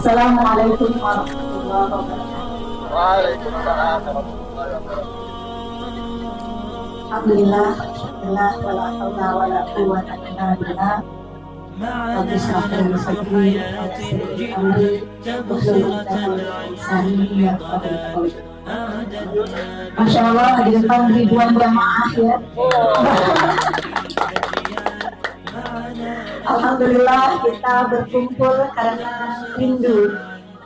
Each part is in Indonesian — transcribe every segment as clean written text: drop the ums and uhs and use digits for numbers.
Assalamualaikum warahmatullahi wabarakatuh. Waalaikumsalam warahmatullahi wabarakatuh. Alhamdulillah, alhamdulillah, wala haula wala quwwata illa billah. Rabbi shrah li sadri wa yassir li amri wahlul 'uqdatam min lisani yafqahu qawli. Masya Allah, di depan ribuan jamaah ya. Alhamdulillah kita berkumpul karena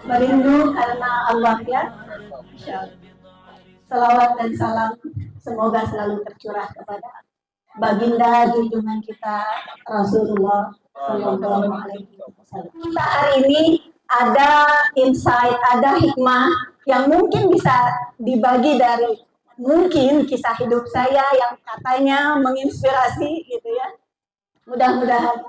merindu karena Allah ya. Salawat dan salam semoga selalu tercurah kepada baginda junjungan kita Rasulullah Sallallahu Alaihi Wasallam. Kita hari ini ada insight, ada hikmah yang mungkin bisa dibagi dari mungkin kisah hidup saya yang katanya menginspirasi gitu ya. Mudah-mudahan.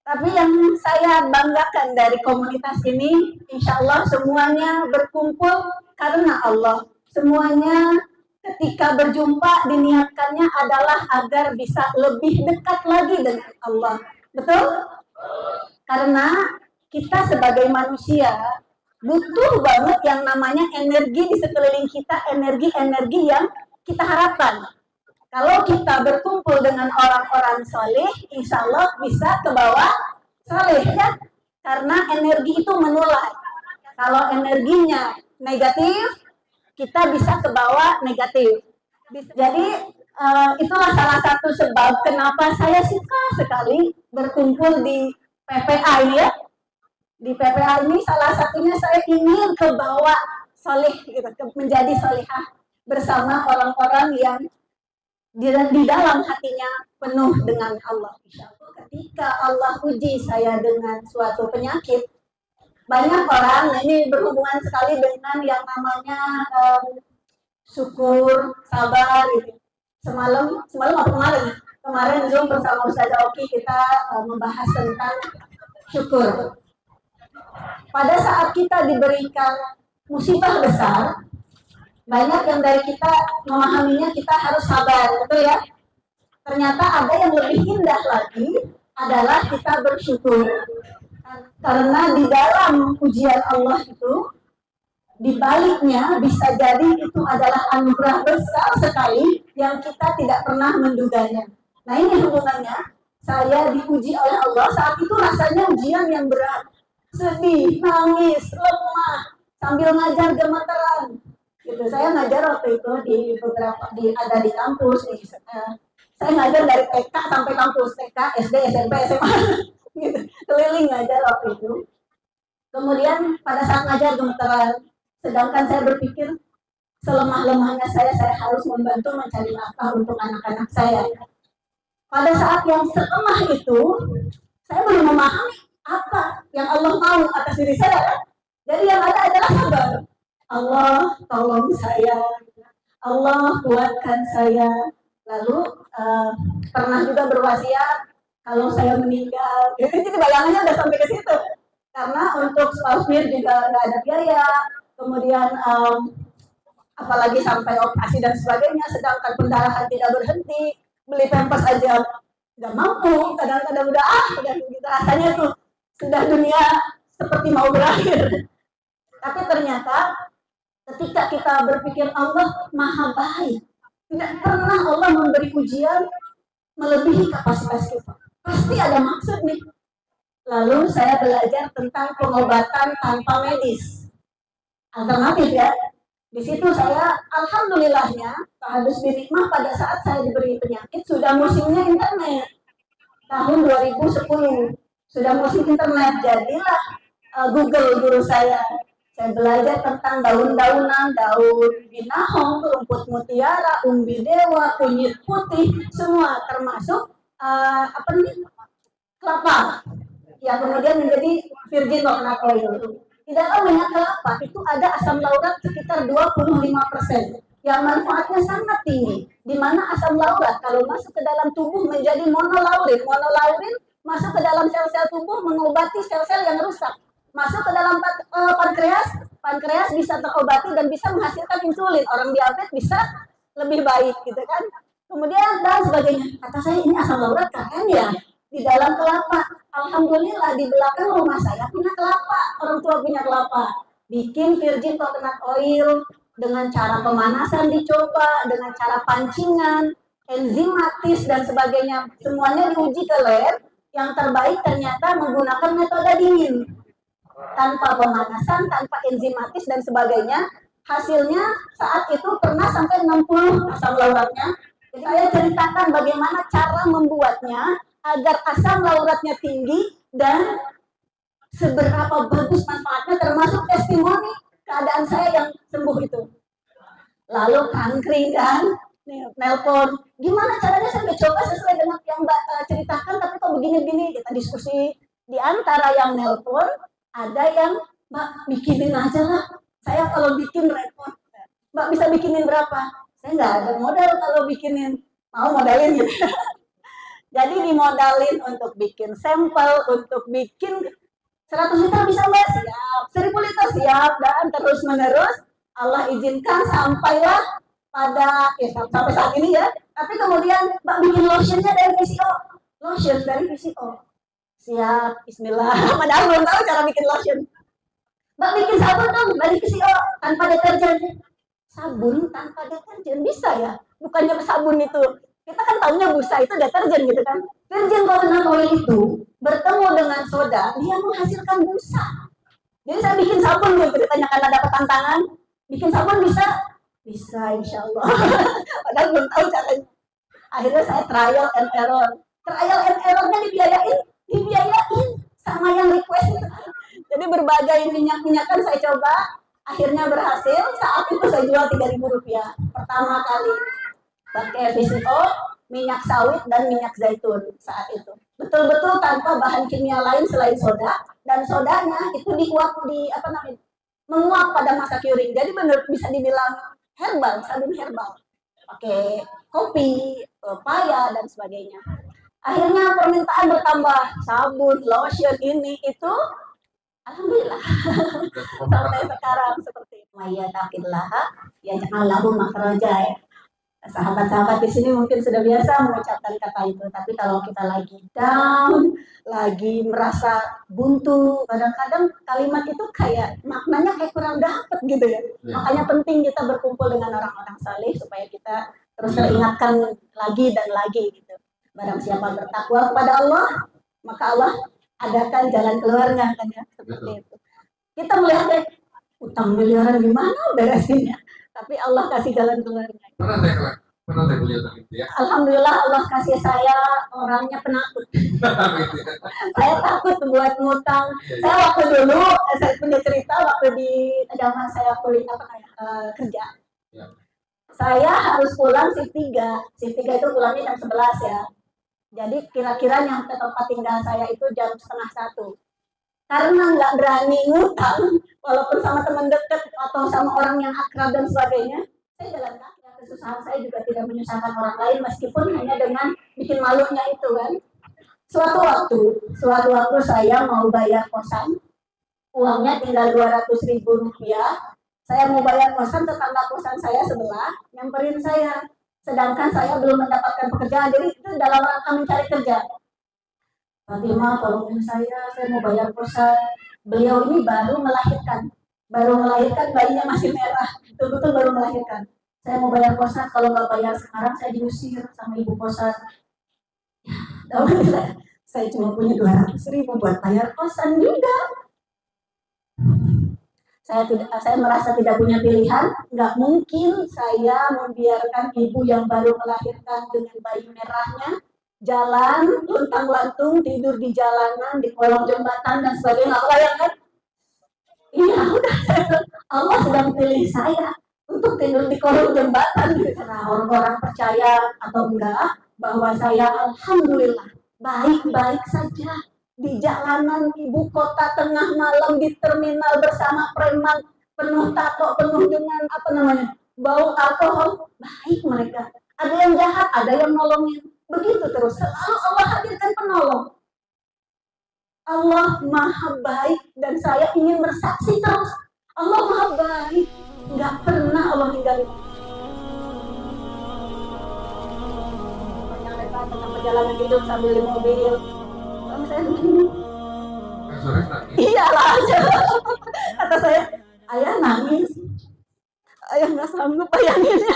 Tapi yang saya banggakan dari komunitas ini, insya Allah semuanya berkumpul karena Allah. Semuanya ketika berjumpa diniatkannya adalah agar bisa lebih dekat lagi dengan Allah. Betul? Karena kita sebagai manusia butuh banget yang namanya energi di sekeliling kita, energi-energi yang kita harapkan. Kalau kita berkumpul dengan orang-orang soleh, insya Allah bisa ke bawah soleh ya. Karena energi itu menular. Kalau energinya negatif, kita bisa ke bawah negatif. Jadi itulah salah satu sebab kenapa saya suka sekali berkumpul di PPA ini ya. Di PPA ini salah satunya saya ingin ke bawah soleh, gitu, menjadi solehah bersama orang-orang yang di dalam hatinya penuh dengan Allah. Ketika Allah uji saya dengan suatu penyakit, banyak orang ini berhubungan sekali dengan yang namanya syukur, sabar gitu. Semalam apa kemarin Zoom bersama Ustaz Oki kita membahas tentang syukur. Pada saat kita diberikan musibah besar, banyak yang dari kita memahaminya kita harus sabar, betul ya? Ternyata ada yang lebih indah lagi adalah kita bersyukur. Karena di dalam ujian Allah itu, di baliknya bisa jadi itu adalah anugerah besar sekali yang kita tidak pernah menduganya. Nah ini hubungannya, saya diuji oleh Allah, saat itu rasanya ujian yang berat. Sedih, nangis, lemah, sambil ngajar gemeteran. Gitu. Saya ngajar waktu itu ada di kampus. Saya ngajar dari TK sampai kampus, TK, SD, SMP, SMA. Gitu. Keliling ngajar waktu itu. Kemudian pada saat ngajar gemeteran, sedangkan saya berpikir selemah-lemahnya saya harus membantu mencari nafkah untuk anak-anak saya. Pada saat yang selemah itu, saya belum memahami apa yang Allah mau atas diri saya. Jadi yang ada adalah sabar. Allah tolong saya, Allah kuatkan saya. Lalu pernah juga berwasiat kalau saya meninggal. Jadi bayangannya udah sampai ke situ. Karena untuk sponsor juga nggak ada biaya. Kemudian apalagi sampai operasi dan sebagainya. Sedangkan pendarahan tidak berhenti. Beli pampers aja nggak mampu. Kadang-kadang udah dan kita rasanya tuh sudah dunia seperti mau berakhir. Tapi ternyata ketika kita berpikir Allah maha baik, tidak pernah Allah memberi ujian melebihi kapasitas kita. Pasti ada maksud nih. Lalu saya belajar tentang pengobatan tanpa medis. Alternatif ya. Di situ saya, alhamdulillahnya, tahadus binikmah pada saat saya diberi penyakit, sudah musimnya internet. Tahun 2010. Sudah musim internet, jadilah Google guru saya. Saya belajar tentang daun-daunan, daun binahong, rumput mutiara, umbi dewa, kunyit putih, semua termasuk kelapa. Ya kemudian menjadi virgin coconut oil. Di dalam minyak kelapa itu ada asam laurat sekitar 25%, yang manfaatnya sangat tinggi. Di mana asam laurat kalau masuk ke dalam tubuh menjadi monolaurin. Monolaurin masuk ke dalam sel-sel tubuh mengobati sel-sel yang rusak. Masuk ke dalam pankreas bisa terobati dan bisa menghasilkan insulin. Orang diabetes bisa lebih baik gitu kan. Kemudian dan sebagainya. Kata saya ini asam laurat keren ya. di dalam kelapa. Alhamdulillah di belakang rumah saya punya kelapa, orang tua punya kelapa. Bikin virgin coconut oil dengan cara pemanasan dicoba, dengan cara pancingan, enzimatis dan sebagainya. Semuanya diuji ke lab. Yang terbaik ternyata menggunakan metode dingin. Tanpa pemanasan, tanpa enzimatis dan sebagainya. Hasilnya saat itu pernah sampai 60 asam lauratnya. Jadi saya ceritakan bagaimana cara membuatnya agar asam lauratnya tinggi dan seberapa bagus manfaatnya, termasuk testimoni keadaan saya yang sembuh itu. Lalu kangkring kan, nelpon, gimana caranya saya coba sesuai dengan yang Mbak ceritakan, tapi kok begini-begini, kita diskusi. Di antara yang nelpon, ada yang Mbak bikinin aja lah, saya kalau bikin repot. Mbak bisa bikinin berapa? Saya nggak ada modal kalau bikinin, mau modalin gitu. Jadi dimodalin untuk bikin sampel, untuk bikin 100 liter bisa Mbak, siap, 1000 liter siap, dan terus menerus Allah izinkan sampailah pada sampai saat ini ya. Tapi kemudian Mbak bikin lotionnya dari VCO, lotion dari VCO, siap, Bismillah. Padahal belum tahu cara bikin lotion. Mbak bikin sabun dong dari VCO tanpa deterjen, sabun tanpa deterjen bisa ya? Bukannya sabun itu kita kan tahunya busa itu deterjen gitu kan. Virgin coconut oil itu bertemu dengan soda, dia menghasilkan busa. Jadi saya bikin sabun gitu, ditanya karena dapat tantangan, bikin sabun bisa? Bisa insya Allah. Padahal belum tahu caranya. Akhirnya saya trial and error. Trial and errornya dibiayain sama yang request. Jadi berbagai minyak-minyakan saya coba, akhirnya berhasil. Saat itu saya jual Rp3.000 pertama kali. Pakai VCO, minyak sawit dan minyak zaitun saat itu. Betul-betul tanpa bahan kimia lain selain soda, dan sodanya itu menguap pada masa curing. Jadi benar bisa dibilang herbal, sabun herbal. Pakai kopi, pepaya dan sebagainya. Akhirnya permintaan bertambah, sabun, lotion ini itu alhamdulillah sampai sekarang seperti itu. Maya takillah ya jangan lahu makhraja ya. Sahabat-sahabat di sini mungkin sudah biasa mengucapkan kata itu, tapi kalau kita lagi down, lagi merasa buntu, kadang-kadang kalimat itu kayak maknanya kayak kurang dapet gitu ya. Makanya penting kita berkumpul dengan orang-orang saleh supaya kita terus teringatkan lagi dan lagi gitu. Barang siapa bertakwa kepada Allah, maka Allah adakan jalan keluarnya kan ya, seperti itu. Kita melihat utang miliaran gimana beresinnya, tapi Allah kasih jalan keluarnya. Pernah saya beliau itu ya. Alhamdulillah Allah kasih saya orangnya penakut. Saya takut buat ngutang. Saya waktu dulu saya punya cerita waktu di zaman saya kuliah kerja. Ya. Saya harus pulang shift 3. Shift 3 itu pulangnya jam 11 ya. Jadi kira-kira nyampe tempat tinggal saya itu jam 12:30. Karena nggak berani ngutang, walaupun sama teman dekat atau sama orang yang akrab dan sebagainya, saya jalan kaki. Kesusahan saya juga tidak menyusahkan orang lain, meskipun hanya dengan bikin malunya itu kan. Suatu waktu saya mau bayar kosan, uangnya tinggal Rp200.000. Saya mau bayar kosan, tetangga kosan saya sebelah nyamperin saya, sedangkan saya belum mendapatkan pekerjaan. Jadi itu dalam rangka mencari kerja. Fatimah, tolongin saya mau bayar kosan. Beliau ini baru melahirkan, bayinya masih merah, betul-betul baru melahirkan. Saya mau bayar kosan, kalau nggak bayar sekarang saya diusir sama ibu kosan. Saya cuma punya Rp200.000 buat bayar kosan juga. Saya merasa tidak punya pilihan. Nggak mungkin saya membiarkan ibu yang baru melahirkan dengan bayi merahnya jalan luntang-lantung, tidur di jalanan, di kolong jembatan dan sebagainya. Nggak bayangkan? Iya, udah. Allah sedang pilih saya untuk tidur di kolong jembatan. Karena orang-orang percaya atau enggak bahwa saya alhamdulillah baik-baik saja di jalanan ibu kota tengah malam, di terminal bersama preman, penuh tato, penuh dengan bau alkohol. Baik mereka. Ada yang jahat, ada yang nolongin. Begitu terus. Selalu Allah hadirkan penolong. Allah maha baik dan saya ingin bersaksi terus. Allah maha baik. Nggak pernah Allah ninggalin. Tentang perjalanan hidup sambil di mobil, Suami saya begini. Sore nangis. Iyalah. Kata saya, ayah nangis. Ayah nggak sanggup bayanginnya.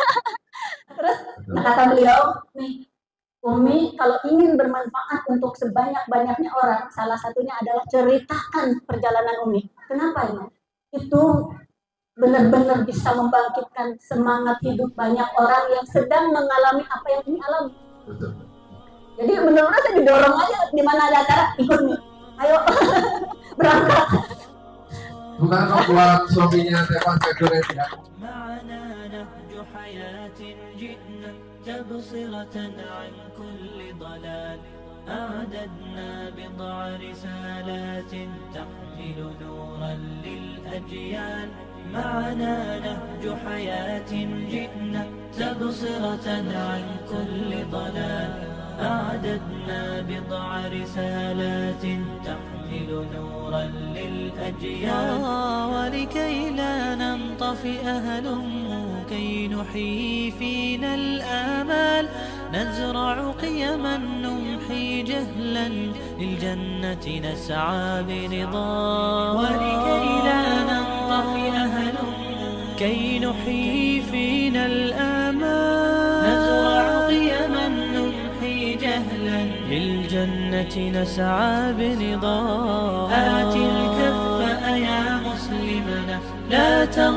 Terus kata beliau, nih Umi kalau ingin bermanfaat untuk sebanyak-banyaknya orang, salah satunya adalah ceritakan perjalanan Umi. Kenapa ini? Itu benar-benar bisa membangkitkan semangat hidup banyak orang yang sedang mengalami apa yang Umi alami. Betul. Jadi benar-benar saya didorong aja di mana ada acara ikut nih. Ayo berangkat. Bukan membuat suaminya tewas kejuret ya. تبصرة عن كل ضلال أعددنا بضع رسالات تحمل نورا للأجيال معنا نهج حياة جئنا تبصرة عن كل ضلال أعددنا بضع رسالات تحمل نورا للأجيال ولكي لا ننطفئ هلموا كي نحيي فينا الآمال نزرع قيما نمحي جهلا للجنة نسعى برضا ولكي لا ننطفئ هلموا كي نحيي فينا الآمال نزرع قيما نمحي جهلا للجنة نسعى برضا آت الكف يا مسلمنا لا تغفر